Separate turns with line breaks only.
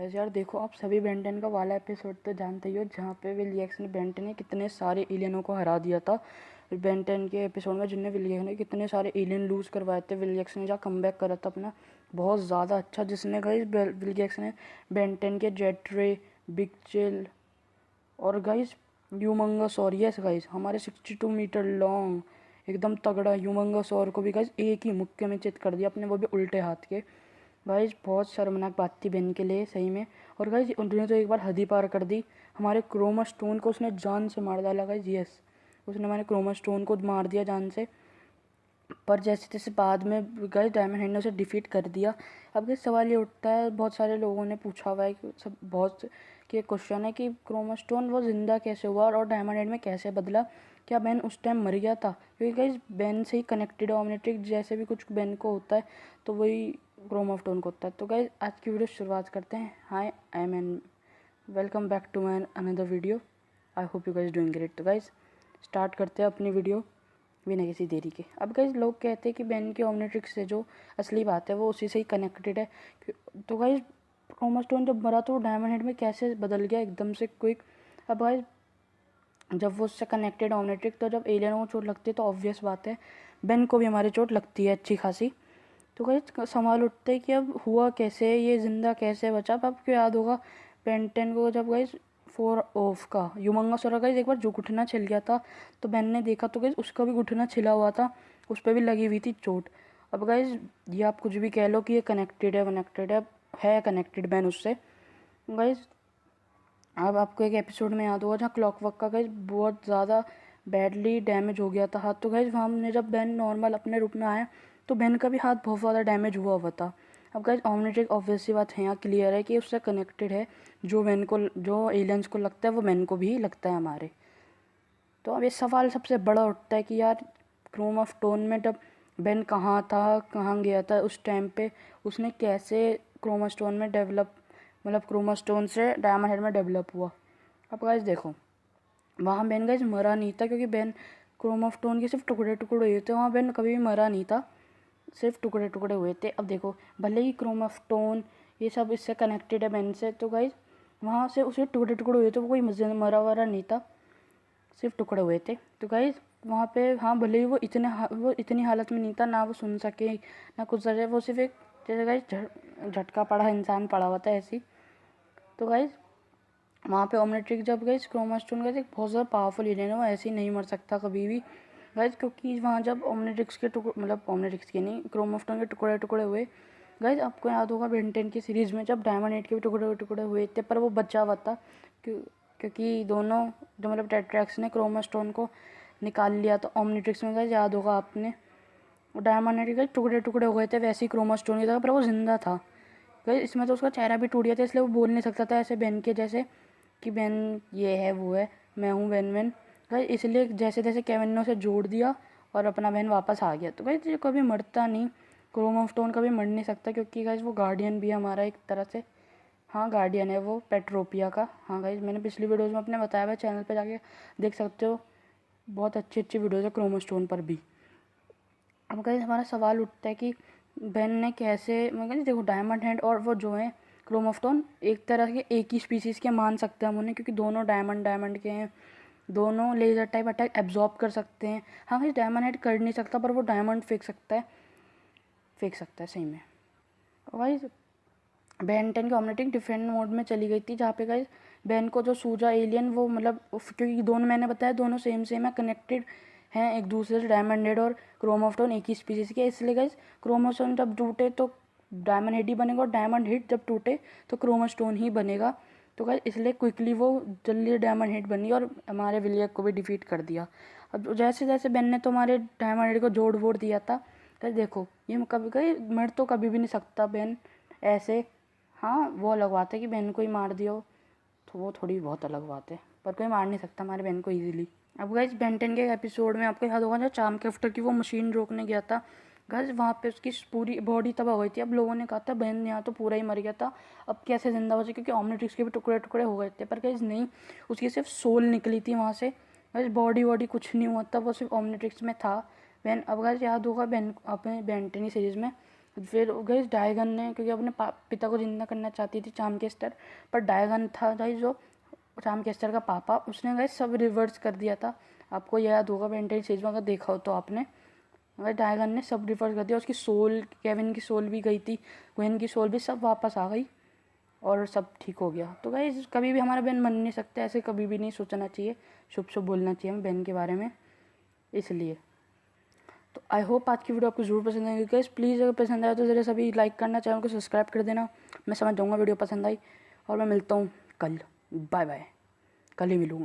Gas यार देखो, आप सभी बेंटन का वाला एपिसोड तो जानते ही हो जहाँ पे विलियक्स ने बेंटन ने कितने सारे एलियनों को हरा दिया था। बेंटन के एपिसोड में जिनने विलियक्स ने कितने सारे एलियन लूज़ करवाए थे, विलियक्स ने जहाँ कमबैक करा था अपना बहुत ज़्यादा अच्छा, जिसने गाइस विलियक्स ने बेंटन के जेट रे, बिग चिल और गाइस ह्यूमंगसौर, यस गाइस हमारे 62 मीटर लॉन्ग एकदम तगड़ा ह्यूमंगसौर को भी गाइस एक ही मुक्के में चित कर दिया अपने, वो भी उल्टे हाथ के। गाइस बहुत शर्मनाक बात थी बेन के लिए सही में। और गाइस उन्होंने तो एक बार हद ही पार कर दी, हमारे क्रोमा स्टोन को उसने जान से मार डाला गाइस। यस, उसने हमारे क्रोमा स्टोन को मार दिया जान से। पर जैसे जैसे बाद में गाइस डायमंड हेड ने उसे डिफीट कर दिया। अब गाइस सवाल ये उठता है, बहुत सारे लोगों ने पूछा हुआ है कि सब बहुत के क्वेश्चन है कि क्रोमा स्टोन वो ज़िंदा कैसे हुआ और डायमंड हेड में कैसे बदला, क्या बेन उस टाइम मर गया था? क्योंकि गाइस बेन से ही कनेक्टेड है ऑमनिट्रिक, जैसे भी कुछ बेन को होता है तो वही क्रोमा स्टोन को होता है। तो गाइस आज की वीडियो शुरुआत करते हैं। हाय, I am N welcome back to my another video. I hope you guys doing great. तो गाइस स्टार्ट करते हैं अपनी वीडियो बिना किसी देरी के। अब गाइस लोग कहते हैं कि बेन के ऑमनिट्रिक्स से जो असली बात है वो उसी से ही कनेक्टेड है। तो गाइस क्रोमा स्टोन जब मरा तो डायमंड हेड में कैसे बदल गया एकदम से क्विक। अब गाइस जब वो उससे कनेक्टेड ऑमनिट्रिक, तो जब एलियनों को चोट लगती है तो ऑब्वियस बात है बेन को भी हमारी चोट लगती है अच्छी खासी। तो गाइस सवाल उठते हैं कि अब हुआ कैसे, ये ज़िंदा कैसे बचा। अब आपको याद होगा बेंटेन को जब गाइस 4 ऑफ का ह्यूमंगसौर गाइस एक बार जो घुटना छिल गया था, तो बेन ने देखा तो गाइस उसका भी घुटना छिला हुआ था, उस पर भी लगी हुई थी चोट। अब गाइस ये आप कुछ भी कह लो कि ये कनेक्टेड है कनेक्टेड बेन उससे। गाइस अब आपको एक एपिसोड में याद होगा जहाँ क्लॉकवर्क का गाइस बहुत ज़्यादा बैडली डैमेज हो गया था हाथ। तो गाइस वहाँ हमने जब बेन नॉर्मल अपने रूप में आया तो बेन का भी हाथ बहुत ज़्यादा डैमेज हुआ हुआ था। अब गाइस ऑमनिट्रिक ऑब्वियसली बात है यहाँ क्लियर है कि उससे कनेक्टेड है, जो बेन को, जो एलियंस को लगता है वो बेन को भी लगता है हमारे। तो अब ये सवाल सबसे बड़ा उठता है कि यार क्रोम ऑफ टोन में जब बेन कहाँ था, कहाँ गया था उस टाइम पे, उसने कैसे क्रोमा स्टोन में डेवलप, मतलब क्रोमा स्टोन से डायमंड हेड में डेवलप हुआ। अब गाइस देखो, वहाँ बेन गाइस मरा नहीं था, क्योंकि बेन क्रोम ऑफ टोन के सिर्फ टुकड़े टुकड़े हुए थे, वहाँ बेन कभी भी मरा नहीं था, सिर्फ टुकड़े टुकड़े हुए थे। अब देखो भले ही क्रोम ऑफ टोन ये सब इससे कनेक्टेड है बेन से, तो गाइस वहाँ से उसे टुकड़े टुकड़े हुए थे, वो कोई मरा वरा नहीं था, सिर्फ टुकड़े हुए थे। तो गाइस वहाँ पे हाँ भले ही वो इतनी हालत में नहीं था, ना वो सुन सके ना कुछ सके, वो सिर्फ एक जैसे गाइस झटका पड़ा इंसान पड़ा हुआ था ऐसी। तो गाइस वहाँ पे ओमनिट्रिक जब गाइस क्रोमा स्टोन गाइस एक बहुत ज़्यादा पावरफुल एलियन है, वो ऐसे ही नहीं मर सकता कभी भी गाइस, क्योंकि वहाँ जब ओमनिट्रिक्स के टुकड़े, मतलब ओमनिट्रिक्स के नहीं, क्रोमा स्टोन के टुकड़े टुकड़े हुए गाइस, आपको याद होगा बेंटेन की सीरीज़ में जब डायमंड एट के भी टुकड़े टुकड़े हुए थे, पर वो बचा हुआ था क्योंकि दोनों जो मतलब टेट्रैक्स ने क्रोमा स्टोन को निकाल लिया था ओमनिट्रिक्स में गाइस, याद होगा आपने। डायमंड एट के टुकड़े टुकड़े हो गए थे वैसे ही क्रोमा स्टोन की था, पर वो जिंदा था गाइस। इसमें तो उसका चेहरा भी टूट गया था, इसलिए वो बोल नहीं सकता था ऐसे बेन के जैसे कि बेन ये है वो है, मैं हूँ बेन वेन गाइस। इसलिए जैसे जैसे केविन ने उसे जोड़ दिया और अपना बेन वापस आ गया। तो गाइस ये कभी मरता नहीं, क्रोम ऑफ टोन कभी मर नहीं सकता, क्योंकि गाइस वो गार्डियन भी है हमारा एक तरह से। हाँ गार्डियन है वो पेट्रोपिया का। हाँ गाइस मैंने पिछली वीडियोज़ में अपने बताया हुआ, चैनल पे जाके देख सकते हो, बहुत अच्छी अच्छी वीडियोज़ है क्रोमो स्टोन पर भी। अब गाइस हमारा सवाल उठता है कि बेन ने कैसे, मतलब देखो डायमंड हैंड और वो जो है क्रोम ऑफ टोन एक तरह के एक ही स्पीसीज़ के मान सकते हैं हम उन्हें, क्योंकि दोनों डायमंड के हैं, दोनों लेज़र टाइप अटैक एब्जॉर्ब कर सकते हैं। हाँ गाइस डायमंड हेड कर नहीं सकता, पर वो डायमंड फेंक सकता है सही में। गाइस बेन 10 की ऑमलेटिंग डिफरेंट मोड में चली गई थी, जहाँ पे गाइस बेन को जो सूजा एलियन वो मतलब क्योंकि दोनों मैंने बताया दोनों सेम है, कनेक्टेड हैं एक दूसरे से, डायमंड हेड और क्रोमोस्टोन एक ही स्पीसीज के, इसलिए गाइस क्रोमोस्टोन जब टूटे तो डायमंड हेड ही बनेगा, और डायमंड हेड जब टूटे तो क्रोमोस्टोन ही बनेगा। तो गाइस इसलिए क्विकली वो जल्दी डायमंड हेड बनी और हमारे विलियक को भी डिफीट कर दिया। अब जैसे जैसे बेन ने तो हमारे डायमंड हेड को जोड़ वोड़ दिया था, गाइस देखो ये कभी कभी मर तो कभी भी नहीं सकता बेन ऐसे। हाँ वो अलग बात है कि बहन को ही मार दियो, तो वो थोड़ी बहुत अलग बात है, पर कोई मार नहीं सकता हमारे बहन को इजीली। अब गाइस बेंटन के एपिसोड में आपको याद होगा जब चार्म क्राफ्टर की वो मशीन रोकने गया था गाइस, वहाँ पे उसकी पूरी बॉडी तबाह हो गई थी। अब लोगों ने कहा था बहन यहाँ तो पूरा ही मर गया था, अब कैसे जिंदा बचे, क्योंकि ऑमनिट्रिक्स के भी टुकड़े टुकड़े हो गए थे, पर गाइस नहीं, उसकी सिर्फ सोल निकली थी वहाँ से गाइस, बॉडी कुछ नहीं हुआ था, वो सिर्फ ऑमनिट्रिक्स में था बहन। अब गाइस याद होगा बहन अपने बेंटनी सीरीज़ में फिर गाइस डायगन ने, क्योंकि अपने पिता को जिंदा करना चाहती थी चाम केस्टर, पर डायगन था गाइस जो चाम केस्टर का पापा, उसने गाइस सब रिवर्स कर दिया था। आपको याद होगा बेंटेन सीरीज में अगर देखा हो तो आपने, गाइस डायगन ने सब रिवर्स कर दिया। उसकी सोल, केविन की सोल भी गई थी, ग्वेन की सोल भी, सब वापस आ गई और सब ठीक हो गया। तो गाइस कभी भी हमारा बहन मर नहीं सकता, ऐसे कभी भी नहीं सोचना चाहिए, शुभ शुभ बोलना चाहिए हमें बहन के बारे में। इसलिए तो आई होप आज की वीडियो आपको जरूर पसंद आएगी गाइस। प्लीज़ अगर पसंद आया तो ज़रा सभी लाइक करना, चैनल को सब्सक्राइब कर देना। मैं समझ जाऊँगा वीडियो पसंद आई, और मैं मिलता हूँ कल। बाय बाय, कल ही मिलूँगा।